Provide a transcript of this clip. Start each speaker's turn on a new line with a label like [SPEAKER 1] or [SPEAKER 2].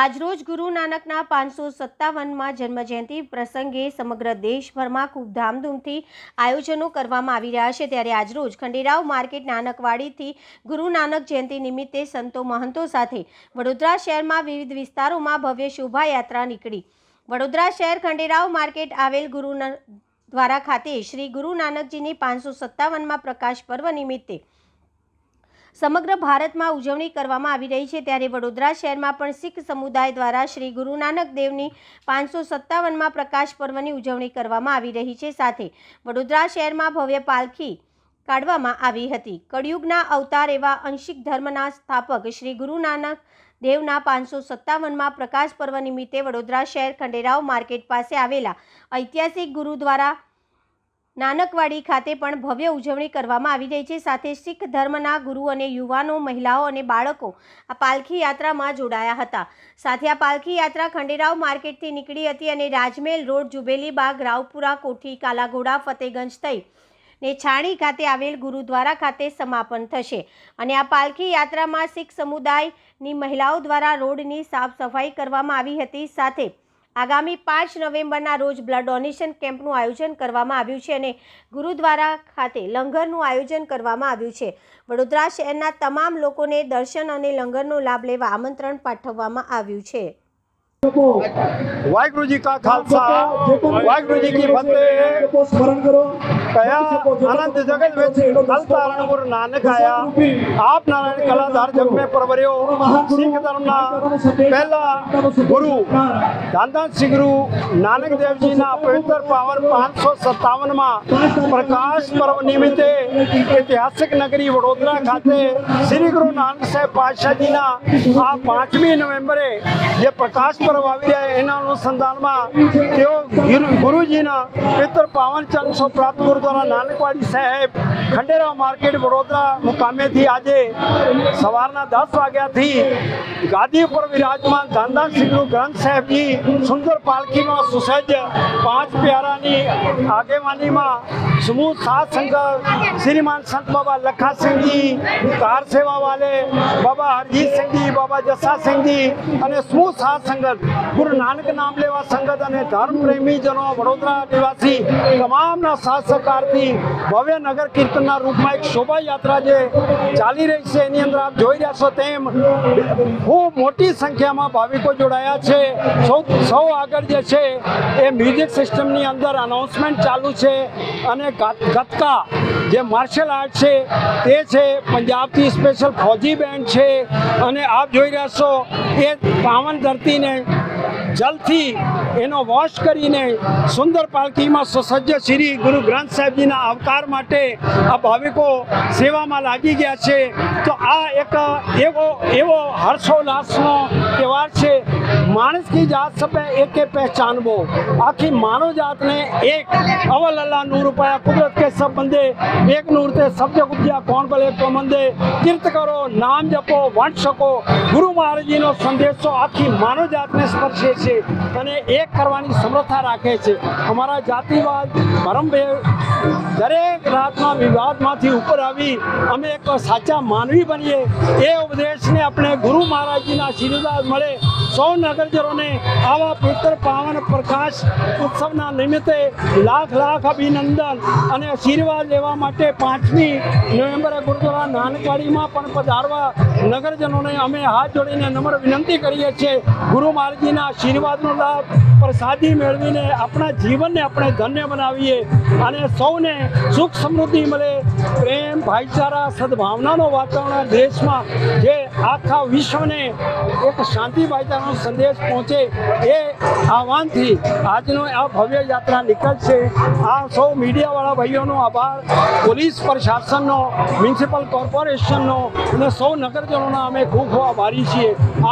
[SPEAKER 1] આજરોજ ગુરુ નાનકના 557માં જન્મજયંતિ પ્રસંગે સમગ્ર દેશભરમાં ખૂબ ધામધૂમથી આયોજનો કરવામાં આવી રહ્યા છે। ત્યારે આજરોજ ખંડેરાવ માર્કેટ નાનકવાડીથી ગુરુ નાનક જયંતિ નિમિત્તે સંતો મહંતો સાથે વડોદરા શહેરમાં વિવિધ વિસ્તારોમાં ભવ્ય શોભાયાત્રા નીકળી। વડોદરા શહેર ખંડેરાવ માર્કેટ આવેલ ગુરુ દ્વારા ખાતે શ્રી ગુરુ નાનકજીની 557માં પ્રકાશ પર્વ નિમિત્તે સમગ્ર ભારતમાં ઉજવણી કરવામાં આવી રહી છે। ત્યારે વડોદરા શહેરમાં પણ શીખ સમુદાય દ્વારા શ્રી ગુરુ નાનક દેવની 557માં પ્રકાશ પર્વની ઉજવણી કરવામાં આવી રહી છે। સાથે વડોદરા શહેરમાં ભવ્ય પાલખી કાઢવામાં આવી હતી। કળિયુગના અવતાર એવા અંશિક ધર્મના સ્થાપક શ્રી ગુરુ નાનક દેવના 557માં પ્રકાશ પર્વ નિમિત્તે વડોદરા શહેર ખંડેરાવ માર્કેટ પાસે આવેલા ઐતિહાસિક ગુરુદ્વારા નાનકવાડી ખાતે પણ ભવ્ય ઉજવણી કરવામાં આવી રહી છે। સાથે શીખ ધર્મના ગુરુ અને યુવાનો, મહિલાઓ અને બાળકો આ પાલખી યાત્રામાં જોડાયા હતા। સાથે આ પાલખી યાત્રા ખંડેરાવ માર્કેટથી નીકળી હતી અને રાજમહેલ રોડ, જુબેલી બાગ, રાવપુરા કોઠી, કાલાઘોડા, ફતેગંજ થઈ ને છાણી ખાતે આવેલ ગુરુદ્વારા ખાતે સમાપન થશે। અને આ પાલખી યાત્રામાં શીખ સમુદાયની મહિલાઓ દ્વારા રોડની સાફ સફાઈ કરવામાં આવી હતી। સાથે આગામી 5 નવેમ્બરના રોજ બ્લડ ડોનેશન કેમ્પનું આયોજન કરવામાં આવ્યું છે અને ગુરુદ્વારા ખાતે લંગરનું આયોજન કરવામાં આવ્યું છે। વડોદરા શહેરના તમામ લોકોને દર્શન અને લંગરનો લાભ લેવા આમંત્રણ પાઠવવામાં આવ્યું છે।
[SPEAKER 2] वाहिगुरु जी का खालसा वाहिगुरु जी की फतेह। कया आनंद जगत में कल तारण गुरु नानक आया। आप नारायण कलाधार जग में परवरियो। सिख धर्म ना पहला गुरु धनदान श्री गुरु नानक देव जी ना पवित्र पावन 557 में प्रकाश पर्व निमित्ते ऐतिहासिक नगरी वडोदरा खाते श्री गुरु नानक साहेब पातशाह जी ना आ 5મી નવેમ્બરે જે પ્રકાશ पर्व આવી રહ્યા એના અનુસંધાનમાં તેઓ ગુરુજીના પવિત્ર પાવન ચરણ પ્રાપ્ત ગુરુદ્વારા નાનકવાડી સાહેબ ખંડેરાવ માર્કેટ વડોદરા મુકામેથી આજે સવારના 10 વાગ્યાથી ગાદી ઉપર વિરાજમાન ધનદાન શ્રી ગુરુ ગ્રંથ સાહેબજી સુંદર પાલખીમાં સુસજ્જ 5 પ્યારાની આગેવાનીમાં समूह सात संघ श्रीमान संत बाबा लखा सिंह जी, कार सेवा वाले बाबा हरजीत सिंह जी, बाबा जस्सा सिंह जी અને સમૂહ સાત સંગત ગુરુ નાનક નામ લેવા સંગત અને ધર્મ પ્રેમીજનો વડોદરા નિવાસી તમામના સાથ સહકારથી ભવ્ય નગર કીર્તનના રૂપમાં એક શોભાયાત્રા જે ચાલી રહી છે એની અંદર આપ જોઈ રહ્યા છો તેમ ખૂબ મોટી સંખ્યામાં ભાવિકો જોડાયા છે। સૌ આગળ જે છે એ મ્યુઝિક સિસ્ટમની અંદર અનાઉન્સમેન્ટ ચાલુ છે અને ગતકા જે માર્શલ આર્ટ છે તે છે, પંજાબથી સ્પેશિયલ ફૌજી બેન્ડ છે અને આપ જોઈ રહ્યા છો એ પાવન ધરતીને જલથી એનો વોશ કરીને સુંદર પાલખીમાં સુસજ્જ શ્રી ગુરુ ગ્રંથ સાહેબજીના આવકાર માટે આ ભાવિકો સેવામાં લાગી ગયા છે। તો આ એક એવો હર્ષોલ્લાસનો તહેવાર છે। માણસ की जात सब एक पहचानबो। आखी मानव जात ने एक अवल अल्लाह नूर पाया। कुदरत के सब बंदे एक नूर थे सब जग उपजा कौन भले को मंदे। कीर्त करो, नाम जपो, वंट सको। गुरु महाराज जी नो संदेशो आखी मानव जात ने स्पर्शे छे અને એક કરવાની સમર્થા રાખે છે। અમારા જાતિવાદ ધર્મભેદ દરેક રાતમાં વિવાદમાંથી ઉપર આવી અમે એક સાચા માનવી બનીએ એ ઉપદેશને આપણે ગુરુ મહારાજજીના આશીર્વાદ મળે। સૌ નગરજનોને આવા પવિત્ર પાવન પ્રકાશ ઉત્સવના નિમિત્તે લાખ લાખ અભિનંદન અને આશીર્વાદ લેવા માટે 5મી નવેમ્બરે ગુરુદ્વારા નાનકવાડીમાં પણ પધારવા નગરજનોને અમે હાથ જોડીને નમ્ર વિનંતી કરીએ છીએ। ગુરુ મહારાજજીના આશીર્વાદનો લાભ પ્રસાદી મેળવીને આપણા જીવનને આપણે ધન્ય બનાવીએ અને સૌને સુખ સમૃદ્ધિ મળે, પ્રેમ, ભાઈચારા, સદભાવનાનો વાતાવરણ દેશમાં જે આખા વિશ્વને એક શાંતિ ભાઈચારાનો સંદેશ પહોંચે એ આહવાનથી આજનો આ ભવ્ય યાત્રા નીકળશે। આ સૌ મીડિયાવાળા ભાઈઓનો આભાર, પોલીસ પ્રશાસનનો, મ્યુનિસિપલ કોર્પોરેશનનો અને સૌ નગરજનોના અમે ખૂબ ખૂબ આભારી છીએ।